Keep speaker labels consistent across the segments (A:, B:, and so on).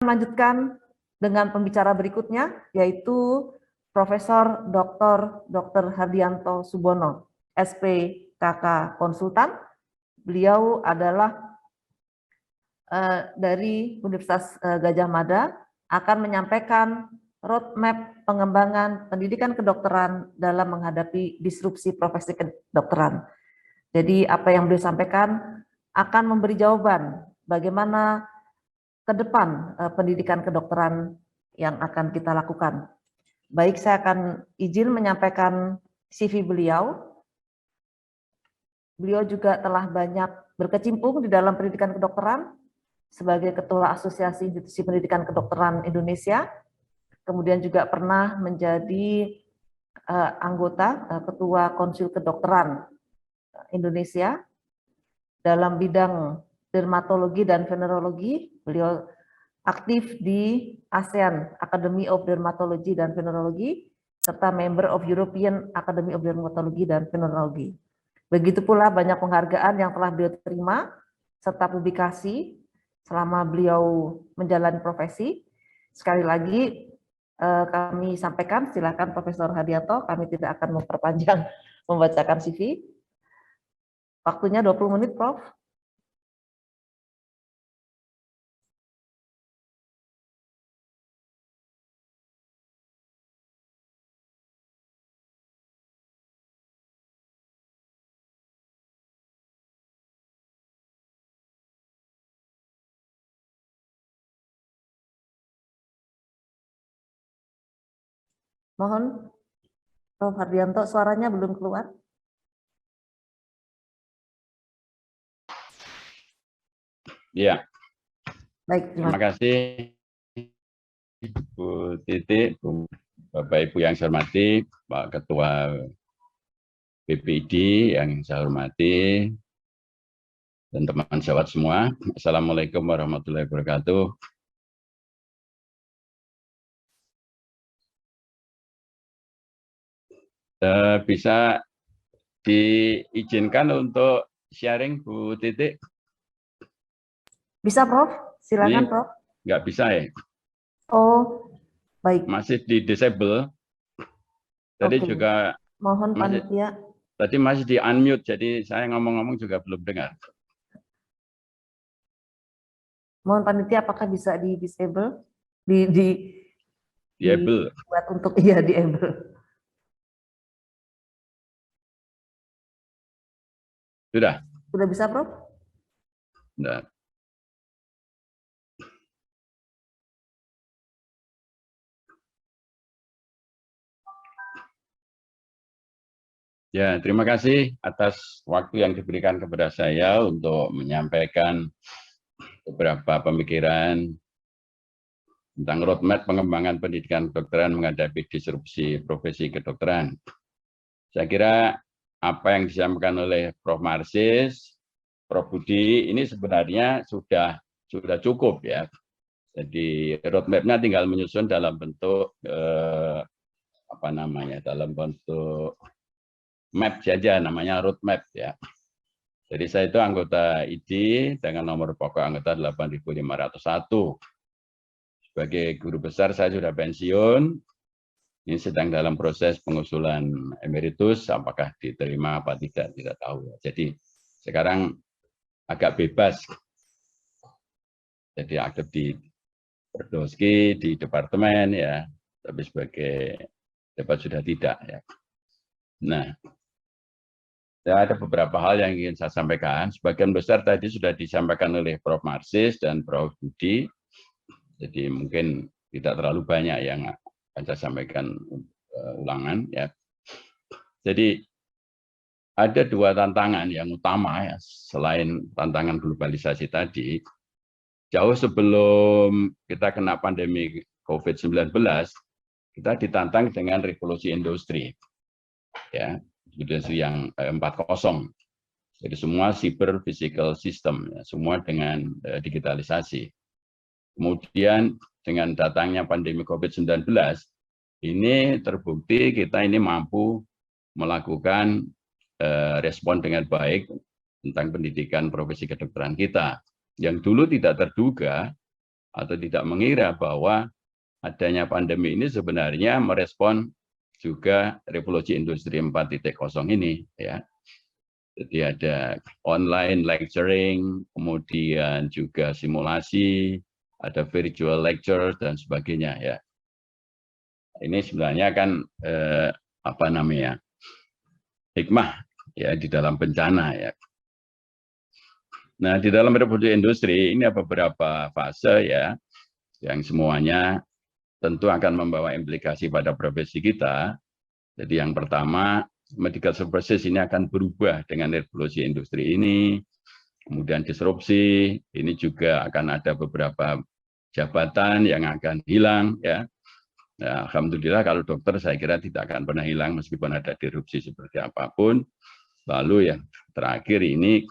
A: melanjutkan dengan pembicara berikutnya, yaitu Profesor Dr. Hardianto Subono, SPKK Konsultan. Beliau adalah dari Universitas Gadjah Mada, akan menyampaikan roadmap pengembangan pendidikan kedokteran dalam menghadapi disrupsi profesi kedokteran. Jadi apa yang beliau sampaikan akan memberi jawaban bagaimana ke depan pendidikan kedokteran yang akan kita lakukan. Baik, saya akan izin menyampaikan CV beliau. Beliau juga telah banyak berkecimpung di dalam pendidikan kedokteran sebagai Ketua Asosiasi Institusi Pendidikan Kedokteran Indonesia, kemudian juga pernah menjadi anggota Ketua Konsil Kedokteran Indonesia dalam bidang dermatologi dan venerologi. Beliau aktif di ASEAN Academy of Dermatology dan Venerology, serta member of European Academy of Dermatology dan Venerology. Begitu pula banyak penghargaan yang telah beliau terima, serta publikasi selama beliau menjalani profesi. Sekali lagi kami sampaikan, silakan Profesor Hardianto, kami tidak akan memperpanjang membacakan CV. Waktunya 20 menit, Prof. Mohon, Prof. Hardianto, suaranya belum keluar.
B: Ya.
A: Baik,
B: terima kasih Bu Titi, Bapak Ibu yang saya hormati, Pak Ketua BPID yang saya hormati, dan teman sejawat semua. Assalamualaikum warahmatullahi wabarakatuh. Bisa diizinkan untuk sharing, Bu Titi?
A: Bisa, Prof. Silakan, Prof.
B: Nggak bisa ya?
A: Oh, baik.
B: Masih di disable. Tadi juga
A: mohon panitia.
B: Tadi masih di unmute, jadi saya ngomong-ngomong juga belum dengar.
A: Mohon panitia, apakah bisa di disable?
B: Diable.
A: Buat untuk diable.
B: Sudah?
A: Sudah bisa, Prof?
B: Sudah. Ya, terima kasih atas waktu yang diberikan kepada saya untuk menyampaikan beberapa pemikiran tentang roadmap pengembangan pendidikan kedokteran menghadapi disrupsi profesi kedokteran. Saya kira apa yang disampaikan oleh Prof. Marsis, Prof. Budi ini sebenarnya sudah cukup ya. Jadi roadmap-nya tinggal menyusun dalam bentuk dalam bentuk map saja, namanya roadmap ya. Jadi saya itu anggota ID dengan nomor pokok anggota 8501. Sebagai guru besar saya sudah pensiun, ini sedang dalam proses pengusulan emeritus, apakah diterima apa tidak tahu. Jadi sekarang agak bebas. Jadi aktif di Perdoski, di departemen ya, tapi sebagai dapat sudah tidak ya. Nah, ada beberapa hal yang ingin saya sampaikan. Sebagian besar tadi sudah disampaikan oleh Prof. Marsis dan Prof. Budi. Jadi mungkin tidak terlalu banyak yang akan saya sampaikan ulangan ya. Jadi ada dua tantangan yang utama ya, selain tantangan globalisasi tadi. Jauh sebelum kita kena pandemi COVID-19, kita ditantang dengan revolusi industri. Ya, industri yang 4.0. Jadi semua cyber physical system, ya, semua dengan digitalisasi. Kemudian dengan datangnya pandemi COVID-19, ini terbukti kita ini mampu melakukan respon dengan baik tentang pendidikan profesi kedokteran kita. Yang dulu tidak terduga, atau tidak mengira bahwa adanya pandemi ini sebenarnya merespon juga revolusi industri 4.0 ini, ya. Jadi ada online lecturing, kemudian juga simulasi, ada virtual lecture dan sebagainya, ya. Ini sebenarnya kan apa namanya, hikmah ya di dalam bencana, ya. Nah, di dalam revolusi industri ini ada beberapa fase, ya, yang semuanya tentu akan membawa implikasi pada profesi kita. Jadi yang pertama, medical services ini akan berubah dengan revolusi industri ini. Kemudian disrupsi, ini juga akan ada beberapa jabatan yang akan hilang, ya. Nah, alhamdulillah kalau dokter saya kira tidak akan pernah hilang meskipun ada disrupsi seperti apapun. Lalu yang terakhir ini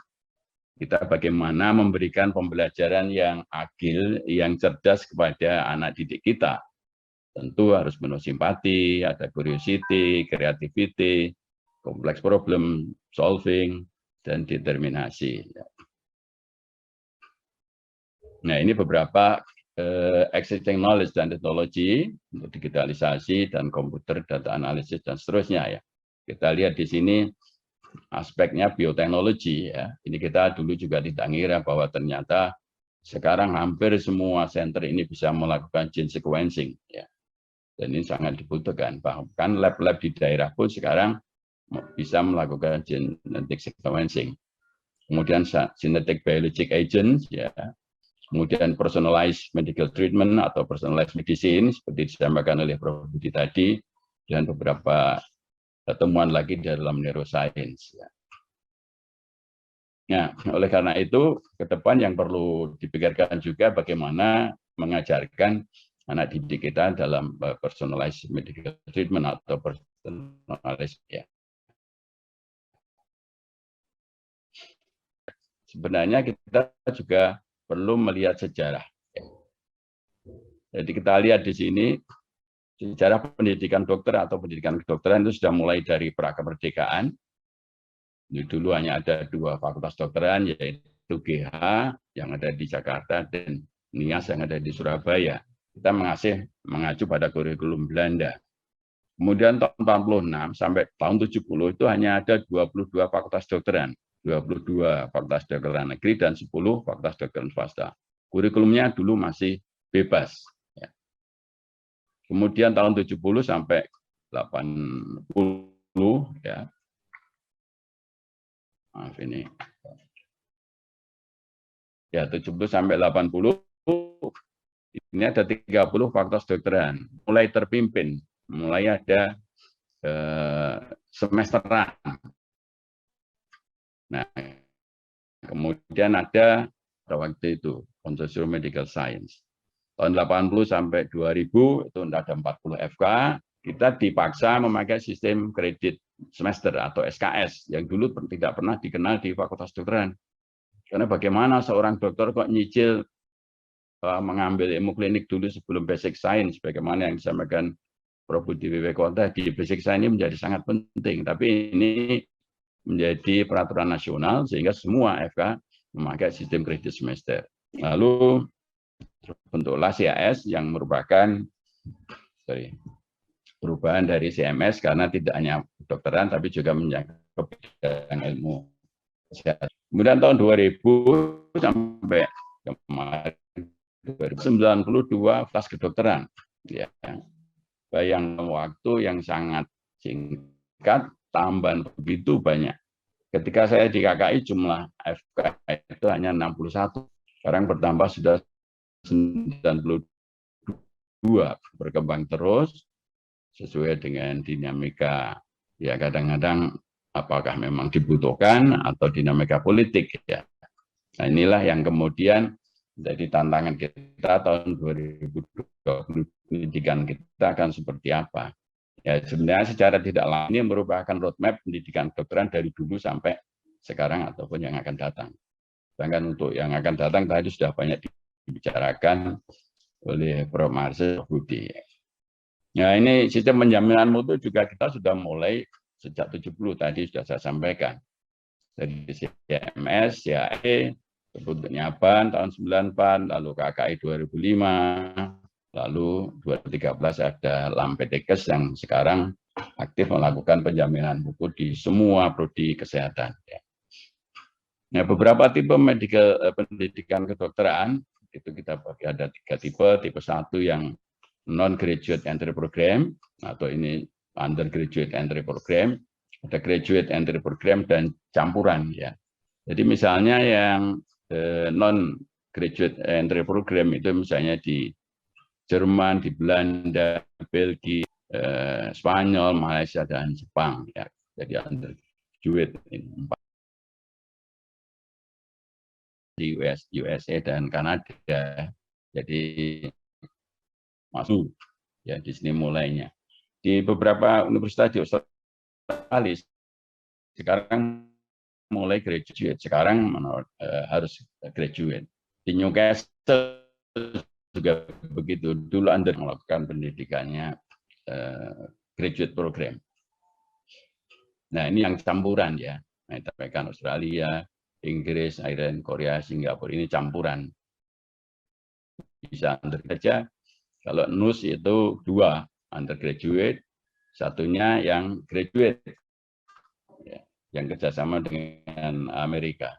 B: kita bagaimana memberikan pembelajaran yang agil, yang cerdas kepada anak didik kita. Tentu harus penuh simpati, ada curiosity, creativity, complex problem solving, dan determinasi. Nah, ini beberapa existing knowledge dan teknologi untuk digitalisasi dan komputer data analisis dan seterusnya, ya. Kita lihat di sini aspeknya bioteknologi, ya. Ini kita dulu juga tidak ngira bahwa ternyata sekarang hampir semua center ini bisa melakukan gene sequencing, ya. Dan ini sangat dibutuhkan. Bahkan lab-lab di daerah pun sekarang bisa melakukan genetic sequencing. Kemudian genetic biologic agents, ya. Kemudian personalized medical treatment atau personalized medicine seperti disampaikan oleh Prof. Budi tadi, dan beberapa temuan lagi dalam neuroscience, ya. Nah, oleh karena itu ke depan yang perlu dipikirkan juga bagaimana mengajarkan anak didik kita dalam personalized medical treatment atau personalized, ya. Sebenarnya kita juga perlu melihat sejarah. Jadi kita lihat di sini sejarah pendidikan dokter atau pendidikan kedokteran itu sudah mulai dari prakemerdekaan. Dulu hanya ada 2 fakultas kedokteran, yaitu GH yang ada di Jakarta dan NIAS yang ada di Surabaya. Kita mengacu pada kurikulum Belanda. Kemudian tahun 46 sampai tahun 70 itu hanya ada 22 fakultas kedokteran, 22 fakultas kedokteran negeri dan 10 fakultas kedokteran swasta. Kurikulumnya dulu masih bebas. Ya. Kemudian tahun 70 sampai 80, ya. Maaf ini. Ya, 70 sampai 80 ini ada 30 fakultas kedokteran, mulai terpimpin, mulai ada semesteran. Nah, kemudian ada waktu itu Consortium Medical Science. Tahun 80 sampai 2000 itu ada 40 FK, kita dipaksa memakai sistem kredit semester atau SKS yang dulu tidak pernah dikenal di Fakultas Kedokteran. Karena bagaimana seorang dokter kok nyicil mengambil ilmu klinik dulu sebelum basic science, bagaimana yang disampaikan Prof. Budi Wiwekota di basic science ini menjadi sangat penting, tapi ini menjadi peraturan nasional sehingga semua FK memakai sistem kredit semester. Lalu bentuklah CAS yang merupakan perubahan dari CMS karena tidak hanya kedokteran tapi juga menyangkut bidang ilmu kesehatan. Kemudian tahun 2000 sampai kemarin 92 fakultas kedokteran, ya. Bayang waktu yang sangat singkat, tambahan begitu banyak. Ketika saya di KKI jumlah FK itu hanya 61, sekarang bertambah sudah 92, berkembang terus sesuai dengan dinamika, ya kadang-kadang apakah memang dibutuhkan atau dinamika politik, ya. Nah, inilah yang kemudian jadi tantangan kita tahun 2020, pendidikan kita akan seperti apa. Ya, sebenarnya secara tidak langsung ini merupakan roadmap pendidikan kedokteran dari dulu sampai sekarang ataupun yang akan datang. Sedangkan untuk yang akan datang tadi sudah banyak dibicarakan oleh Prof. Marcel Budi. Nah, ini sistem penjaminan mutu juga kita sudah mulai sejak 70 tadi sudah saya sampaikan. Dari CMS, CAE, Penyapan tahun 94, lalu KKI 2005, lalu 2013 ada Lampetekes yang sekarang aktif melakukan penjaminan buku di semua prodi kesehatan. Nah, beberapa tipe pendidikan kedokteran itu kita bagi ada 3 tipe. Tipe 1 yang non-graduate entry program, atau ini undergraduate entry program, ada graduate entry program, dan campuran ya. Jadi misalnya yang non-graduate entry program itu misalnya di Jerman, di Belanda, Belgia, Spanyol, Malaysia, dan Jepang ya. Jadi undergraduate ini 4 di USA dan Kanada. Jadi masuk ya di sini mulainya. Di beberapa universitas di Australia sekarang mulai graduate, sekarang harus graduate. Di Newcastle juga begitu, dulu Anda melakukan pendidikannya graduate program. Nah, ini yang campuran ya. Nah, ditampilkan Australia, Inggris, Ireland, Korea, Singapura, ini campuran. Bisa undergraduate, kalau NUS itu 2, undergraduate, satunya yang graduate, ya, yang kerjasama dengan Amerika.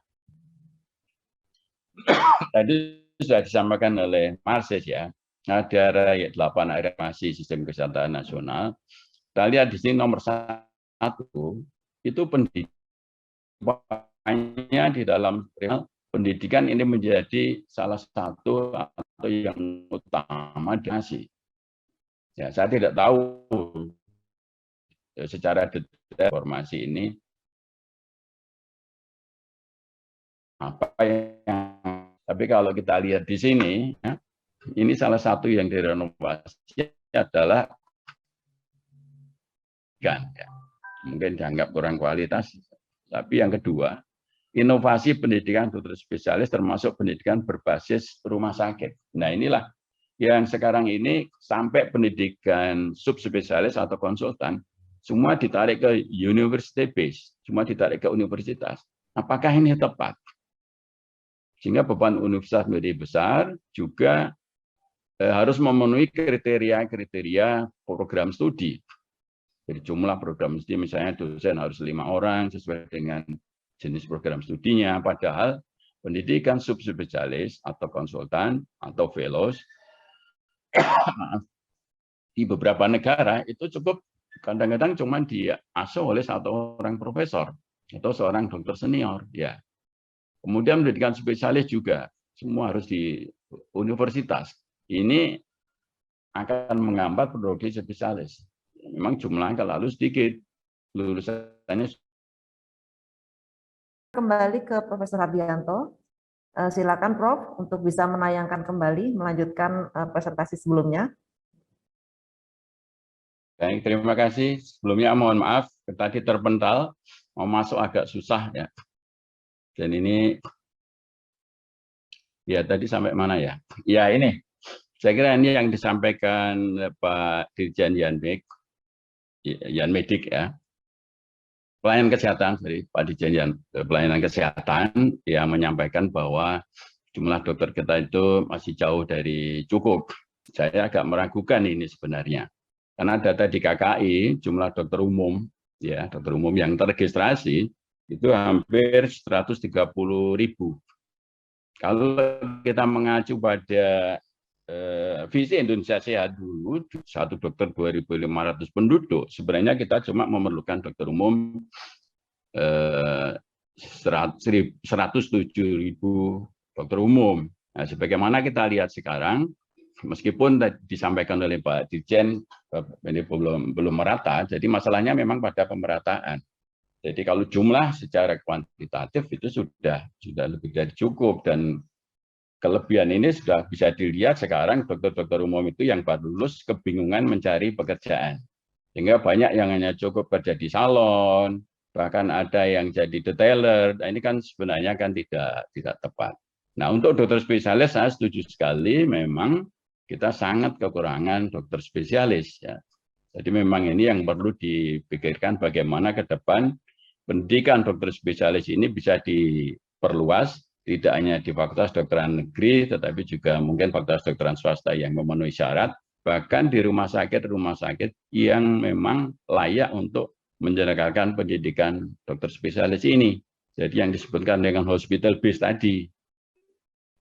B: Tadi sudah disampaikan oleh Marses ya, ada 8 masih sistem kesehatan nasional. Kita lihat di sini nomor 1 itu pendidikannya di dalam pendidikan ini menjadi salah satu atau yang utama dikasih. Ya, saya tidak tahu secara detail informasi ini apa yang, tapi kalau kita lihat di sini, ya, ini salah satu yang direnovasi adalah kan, ya. Mungkin dianggap kurang kualitas, tapi yang kedua, inovasi pendidikan dokter spesialis termasuk pendidikan berbasis rumah sakit. Nah, inilah yang sekarang ini sampai pendidikan subspesialis atau konsultan, semua ditarik ke university base, semua ditarik ke universitas. Apakah ini tepat? Sehingga beban universitas menjadi besar, juga harus memenuhi kriteria-kriteria program studi. Jadi jumlah program studi, misalnya dosen harus 5 orang sesuai dengan jenis program studinya, padahal pendidikan subspesialis atau konsultan atau fellows di beberapa negara itu cukup kadang-kadang cuma diasuh oleh 1 orang profesor atau seorang dokter senior ya. Kemudian pendidikan spesialis juga semua harus di universitas. Ini akan menghambat prodi spesialis. Memang jumlahnya terlalu sedikit, lulusannya.
A: Kembali ke Profesor Hardianto, silakan Prof untuk bisa menayangkan kembali, melanjutkan presentasi sebelumnya.
B: Baik, terima kasih. Sebelumnya mohon maaf, tadi terpental, mau masuk agak susah ya. Dan ini, ya tadi sampai mana ya? Ya ini, saya kira ini yang disampaikan Pak Dirjen Yanmedik ya. Pelayanan kesehatan, dari Pak Dirjen Pelayanan Kesehatan yang menyampaikan bahwa jumlah dokter kita itu masih jauh dari cukup. Saya agak meragukan ini sebenarnya. Karena data di KKI, jumlah dokter umum, ya dokter umum yang terregistrasi, itu hampir 130.000. Kalau kita mengacu pada visi Indonesia Sehat dulu, 1 dokter 2.500 penduduk, sebenarnya kita cuma memerlukan dokter umum 107.000 dokter umum. Nah, sebagaimana kita lihat sekarang, meskipun disampaikan oleh Pak Dirjen ini belum merata, jadi masalahnya memang pada pemerataan. Jadi kalau jumlah secara kuantitatif itu sudah lebih dari cukup, dan kelebihan ini sudah bisa dilihat sekarang dokter-dokter umum itu yang baru lulus kebingungan mencari pekerjaan. Sehingga banyak yang hanya cukup kerja di salon, bahkan ada yang jadi detailer. Nah, ini kan sebenarnya kan tidak tepat. Nah, untuk dokter spesialis saya setuju sekali, memang kita sangat kekurangan dokter spesialis ya. Jadi memang ini yang perlu dipikirkan bagaimana ke depan pendidikan dokter spesialis ini bisa diperluas tidak hanya di Fakultas Kedokteran Negeri, tetapi juga mungkin Fakultas Kedokteran swasta yang memenuhi syarat, bahkan di rumah sakit yang memang layak untuk menyelenggarakan pendidikan dokter spesialis ini. Jadi yang disebutkan dengan hospital base tadi.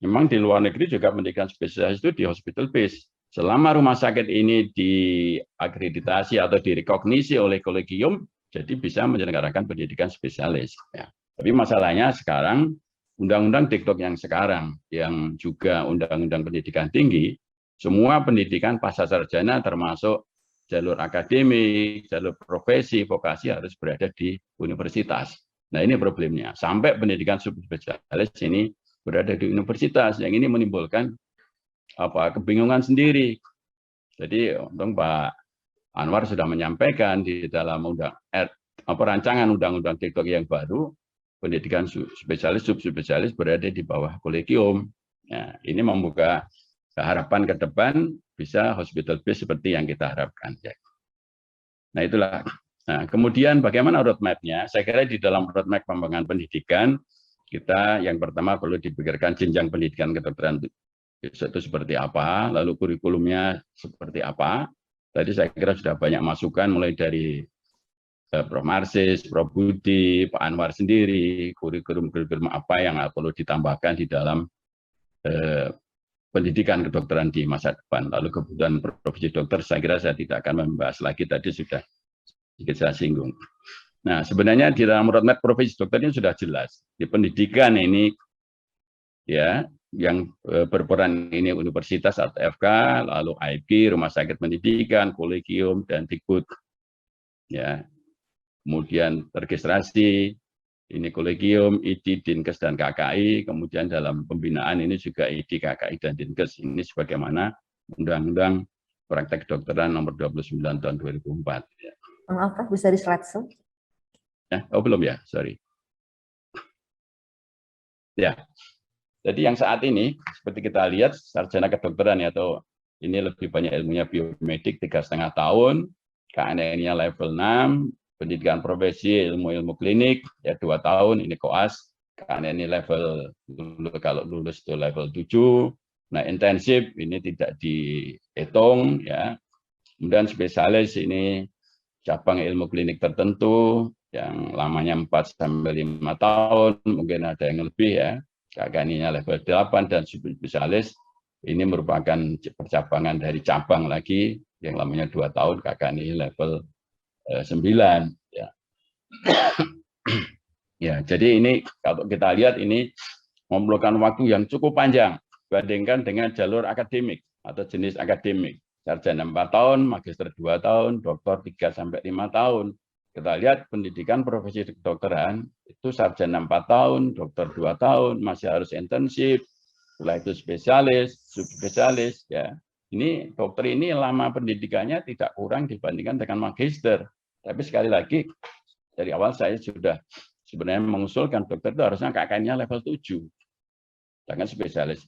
B: Memang di luar negeri juga pendidikan spesialis itu di hospital base. Selama rumah sakit ini diakreditasi atau direkognisi oleh kolegium, jadi bisa menyelenggarakan pendidikan spesialis. Ya. Tapi masalahnya sekarang, Undang-Undang Dikdok yang sekarang, yang juga Undang-Undang Pendidikan Tinggi, semua pendidikan pasca sarjana termasuk jalur akademik, jalur profesi, vokasi harus berada di universitas. Nah ini problemnya. Sampai pendidikan subspesialis ini berada di universitas, yang ini menimbulkan kebingungan sendiri. Jadi untung Pak Anwar sudah menyampaikan di dalam rancangan Undang-Undang Dikdok yang baru, pendidikan spesialis, subspesialis berada di bawah kolegium. Nah, ini membuka harapan ke depan bisa hospital base seperti yang kita harapkan. Nah itulah. Nah, kemudian bagaimana roadmap-nya? Saya kira di dalam roadmap pengembangan pendidikan, kita yang pertama perlu dipikirkan jenjang pendidikan kedokteran itu seperti apa, lalu kurikulumnya seperti apa. Tadi saya kira sudah banyak masukan mulai dari Prof. Marsis, Prof. Budi, Pak Anwar sendiri, kurikulum apa yang perlu ditambahkan di dalam pendidikan kedokteran di masa depan. Lalu kebutuhan profesi dokter, saya kira saya tidak akan membahas lagi, tadi sudah sedikit saya singgung. Nah, sebenarnya di dalam roadmap profesi dokter ini sudah jelas. Di pendidikan ini, ya, yang berperan ini universitas atau FK, lalu IP, rumah sakit pendidikan, kolegium, dan Dikbud. Ya, kemudian registrasi, ini kolegium, ID, Dinkes, dan KKI, kemudian dalam pembinaan ini juga ID, KKI, dan Dinkes. Ini sebagaimana Undang-Undang Praktek Kedokteran nomor 29 tahun 2004. Ya.
A: Maaf, bisa di slide show?
B: Ya, oh belum ya, sorry. Ya, jadi yang saat ini, seperti kita lihat, sarjana kedokteran ya, atau ini lebih banyak ilmunya biomedik 3,5 tahun, KNN-nya level 6, pendidikan profesi ilmu-ilmu klinik ya 2 tahun, ini koas, KNN level kalau lulus itu level 7. Nah, intensif ini tidak dihitung ya. Kemudian spesialis ini cabang ilmu klinik tertentu yang lamanya 4-5 tahun, mungkin ada yang lebih ya. KKNI-nya level 8 dan spesialis ini merupakan percabangan dari cabang lagi yang lamanya 2 tahun, KKNI level 9 ya. Ya, jadi ini kalau kita lihat ini memerlukan waktu yang cukup panjang dibandingkan dengan jalur akademik atau jenis akademik. Sarjana 4 tahun, magister 2 tahun, doktor 3-5 tahun. Kita lihat pendidikan profesi kedokteran itu sarjana 4 tahun, dokter 2 tahun, masih harus intensif, setelah itu spesialis, subspesialis ya. Ini dokter ini lama pendidikannya tidak kurang dibandingkan dengan magister. Tapi sekali lagi dari awal saya sudah sebenarnya mengusulkan dokter itu harusnya KKN-nya level 7. Sedangkan spesialis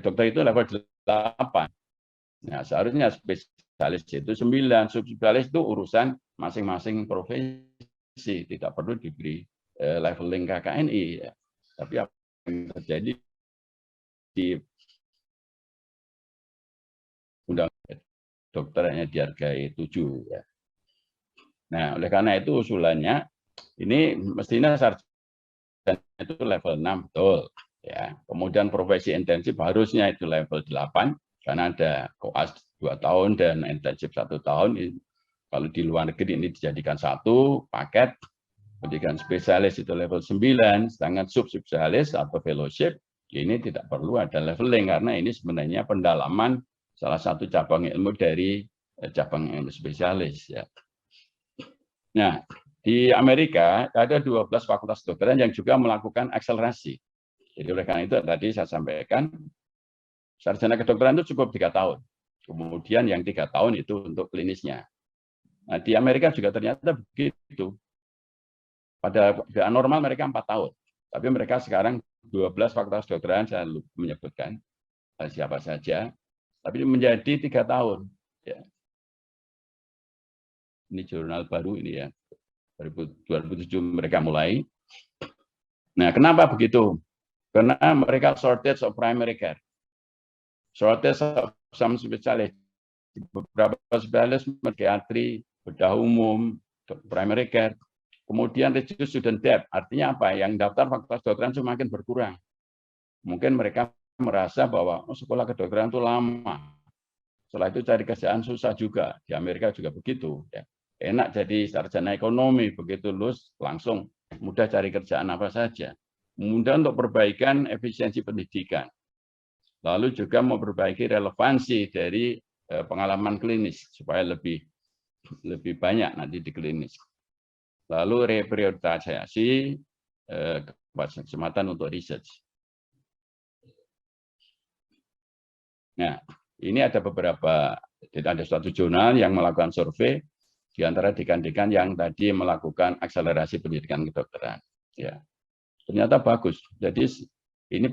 B: dokter itu level 8. Nah, seharusnya spesialis itu 9, subspesialis itu urusan masing-masing profesi, tidak perlu diberi leveling KKNI. Ya. Tapi apa yang terjadi di undang dokter hanya dihargai 7. Ya. Nah, oleh karena itu usulannya, ini mestinya sarjana itu level 6, betul. Ya. Kemudian profesi intensif harusnya itu level 8, karena ada koas 2 tahun dan intensif 1 tahun. Kalau di luar negeri ini dijadikan satu paket. Pendidikan spesialis itu level 9, sedangkan subspesialis atau fellowship ini tidak perlu ada leveling karena ini sebenarnya pendalaman salah satu cabang ilmu dari cabang ilmu spesialis. Ya. Nah, di Amerika ada 12 fakultas kedokteran yang juga melakukan akselerasi. Jadi oleh karena itu tadi saya sampaikan, sarjana kedokteran itu cukup 3 tahun. Kemudian yang 3 tahun itu untuk klinisnya. Nah, di Amerika juga ternyata begitu. Pada keadaan normal mereka 4 tahun. Tapi mereka sekarang 12 fakultas kedokteran, saya menyebutkan siapa saja, tapi menjadi 3 tahun. Ya. Ini jurnal baru ini ya, 2007 mereka mulai. Nah, kenapa begitu? Karena mereka shortage of primary care, shortage of some specialist, beberapa spesialis pediatri, bedah umum, primary care. Kemudian reduce student debt, artinya apa? Yang daftar fakultas kedokteran semakin berkurang. Mungkin mereka merasa bahwa sekolah kedokteran itu lama. Setelah itu cari kerjaan susah juga. Di Amerika juga begitu. Ya. Enak jadi sarjana ekonomi, begitu lulus langsung mudah cari kerjaan apa saja. Mudah untuk perbaikan efisiensi pendidikan. Lalu juga memperbaiki relevansi dari pengalaman klinis supaya lebih banyak nanti di klinis. Lalu reprioritisasi kesempatan untuk research. Nah, ini ada beberapa, ada suatu jurnal yang melakukan survei di antara dekan-dekan yang tadi melakukan akselerasi pendidikan kedokteran. Ya, ternyata bagus. Jadi ini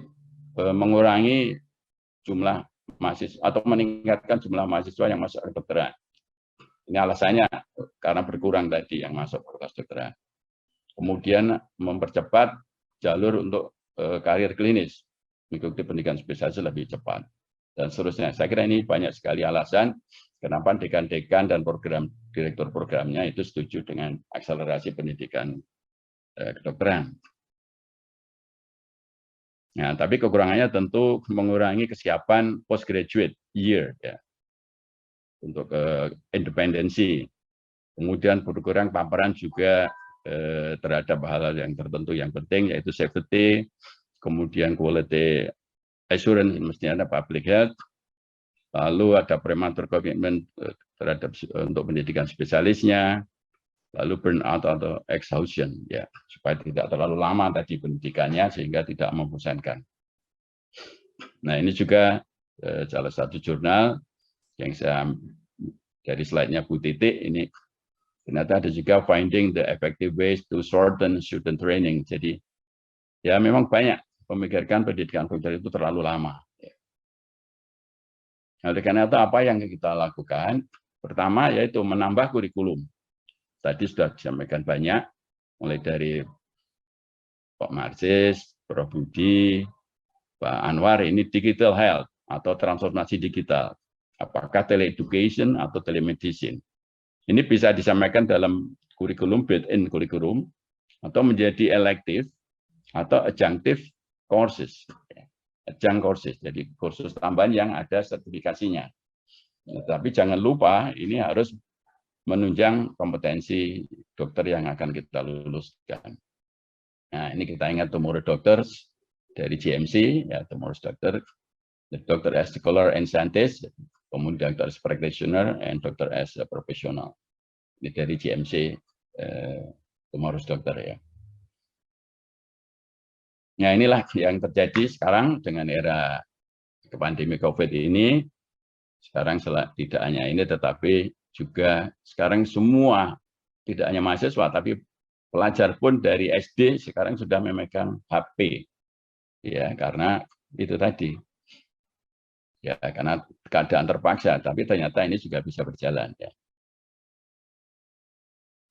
B: mengurangi jumlah mahasiswa atau meningkatkan jumlah mahasiswa yang masuk kedokteran. Ini alasannya karena berkurang tadi yang masuk fakultas kedokteran. Kemudian mempercepat jalur untuk karir klinis, mengikuti pendidikan spesialis lebih cepat, dan seterusnya. Saya kira ini banyak sekali alasan kenapa dekan-dekan dan direktur programnya itu setuju dengan akselerasi pendidikan kedokteran. Nah, tapi kekurangannya tentu mengurangi kesiapan postgraduate year, ya, untuk independensi. Kemudian berkurang paparan juga terhadap hal-hal yang tertentu yang penting, yaitu safety, kemudian quality assurance, mestinya ada public health, lalu ada premature commitment terhadap untuk pendidikan spesialisnya, lalu burnout atau exhaustion, ya, supaya tidak terlalu lama tadi pendidikannya sehingga tidak membosankan. Nah, ini juga salah satu jurnal yang saya dari slide-nya Bu Titik ini. Ternyata ada juga finding the effective ways to shorten student training. Jadi ya memang banyak memikirkan pendidikan kedokteran itu terlalu lama. Nah, oleh karena itu apa yang kita lakukan? Pertama yaitu menambah kurikulum. Tadi sudah disampaikan banyak, mulai dari Pak Marsis, Prof. Budi, Pak Anwar, ini digital health atau transformasi digital. Apakah teleeducation atau telemedicine? Ini bisa disampaikan dalam kurikulum, built-in kurikulum, atau menjadi elective atau adjunctive courses. Adjunct courses, jadi kursus tambahan yang ada sertifikasinya. Tapi jangan lupa, ini harus menunjang kompetensi dokter yang akan kita luluskan. Nah, ini kita ingat Tomorrow Doctors dari GMC, ya, Tomorrow Doctor, the doctor as scholar and scientist, kemudian doctor as practitioner, and doctor as a professional. Ini dari GMC, Tomorrow Doctor, ya. Nah, inilah yang terjadi sekarang dengan era pandemi COVID ini. Sekarang tidak hanya ini, tetapi juga sekarang semua, tidak hanya mahasiswa, tapi pelajar pun dari SD sekarang sudah memegang HP, ya, karena itu tadi, ya, karena keadaan terpaksa. Tapi ternyata ini juga bisa berjalan, ya.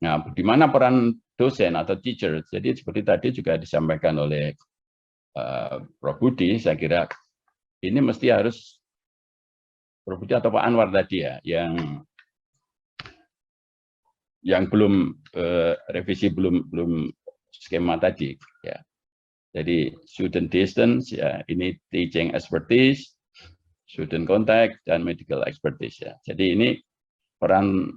B: Nah, di mana peran dosen atau teacher? Jadi seperti tadi juga disampaikan oleh Prof. Budi, saya kira ini mesti harus Prof. Budi atau Pak Anwar tadi, ya, yang belum revisi belum skema tadi, ya. Jadi student distance, ya, ini teaching expertise, student contact, dan medical expertise, ya. Jadi ini peran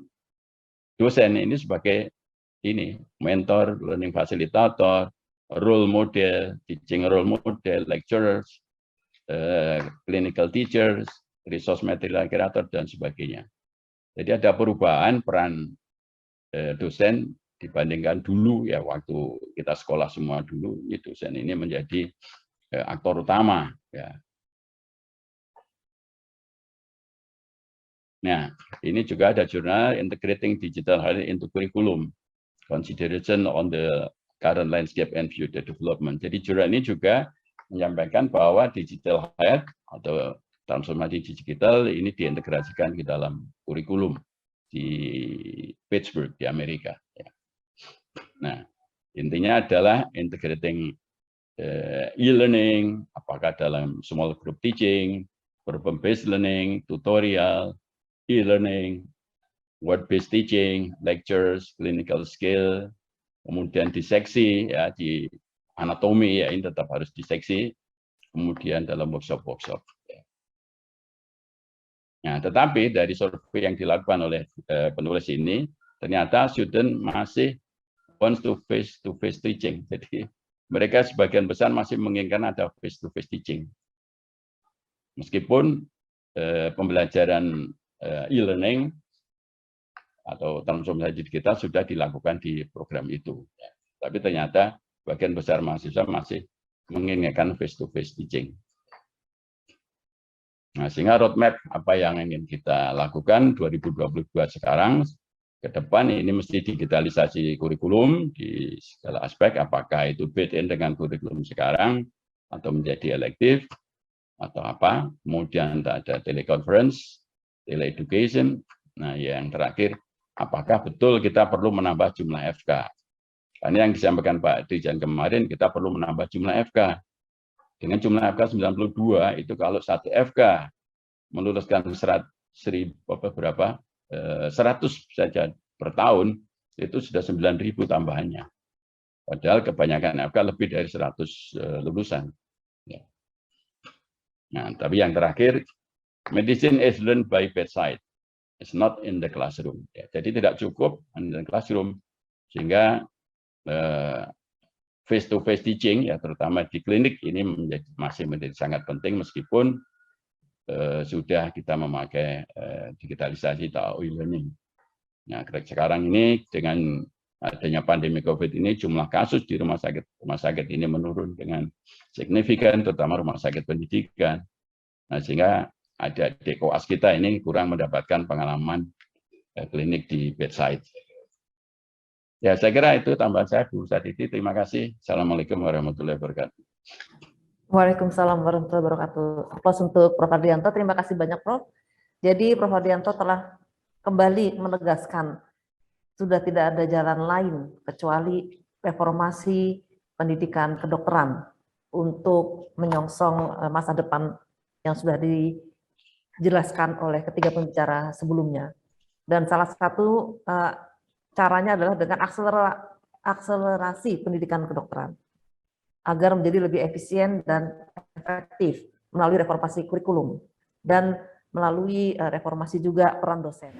B: dosen ini sebagai ini mentor, learning facilitator, role model, teaching role model, lecturers, clinical teachers, resource material creator, dan sebagainya. Jadi ada perubahan peran dosen dibandingkan dulu, ya, waktu kita sekolah semua dulu, ini dosen ini menjadi aktor utama, ya. Nah, ini juga ada jurnal Integrating Digital Health into Curriculum, Consideration on the Current Landscape and Future Development. Jadi jurnal ini juga menyampaikan bahwa digital health atau transformasi digital ini diintegrasikan ke dalam kurikulum di Pittsburgh di Amerika. Nah, intinya adalah integrating e-learning, apakah dalam small group teaching, problem-based learning, tutorial, e-learning, word-based teaching, lectures, clinical skill, kemudian diseksi, ya, di anatomi, ya, ini tetap harus diseksi, kemudian dalam workshop-workshop. Nah, tetapi dari survei yang dilakukan oleh penulis ini, ternyata student masih wants to face-to-face teaching. Jadi mereka sebagian besar masih menginginkan ada face-to-face teaching. Meskipun pembelajaran e-learning atau transformasi kita sudah dilakukan di program itu. Tapi ternyata bagian besar mahasiswa masih menginginkan face-to-face teaching. Nah, sehingga roadmap apa yang ingin kita lakukan 2022 sekarang ke depan ini mesti digitalisasi kurikulum di segala aspek, apakah itu built-in dengan kurikulum sekarang atau menjadi elektif atau apa. Kemudian ada teleconference, teleeducation. Nah, yang terakhir, apakah betul kita perlu menambah jumlah FK? Karena yang disampaikan Pak Dirjen kemarin, kita perlu menambah jumlah FK. Dengan jumlah FK 92, itu kalau satu FK meluluskan 100 saja per tahun, itu sudah 9.000 tambahannya. Padahal kebanyakan FK lebih dari 100 lulusan. Ya. Nah, tapi yang terakhir, medicine is learned by bedside. It's not in the classroom. Ya, jadi tidak cukup in the classroom, sehingga face-to-face teaching, ya terutama di klinik ini masih menjadi sangat penting meskipun sudah kita memakai digitalisasi atau e-learning. Nah, sekarang ini dengan adanya pandemi COVID ini jumlah kasus di rumah sakit ini menurun dengan signifikan, terutama rumah sakit pendidikan. Nah, sehingga adik-adik koas kita ini kurang mendapatkan pengalaman klinik di bedside. Ya, saya kira itu tambahan saya, Bu Saditi. Terima kasih. Assalamualaikum warahmatullahi wabarakatuh.
A: Waalaikumsalam warahmatullahi wabarakatuh. Aplaus untuk Prof. Hardianto. Terima kasih banyak, Prof. Jadi Prof. Hardianto telah kembali menegaskan sudah tidak ada jalan lain kecuali reformasi pendidikan kedokteran untuk menyongsong masa depan yang sudah dijelaskan oleh ketiga pembicara sebelumnya. Dan salah satu caranya adalah dengan akselerasi pendidikan kedokteran agar menjadi lebih efisien dan efektif melalui reformasi kurikulum dan melalui reformasi juga peran dosen.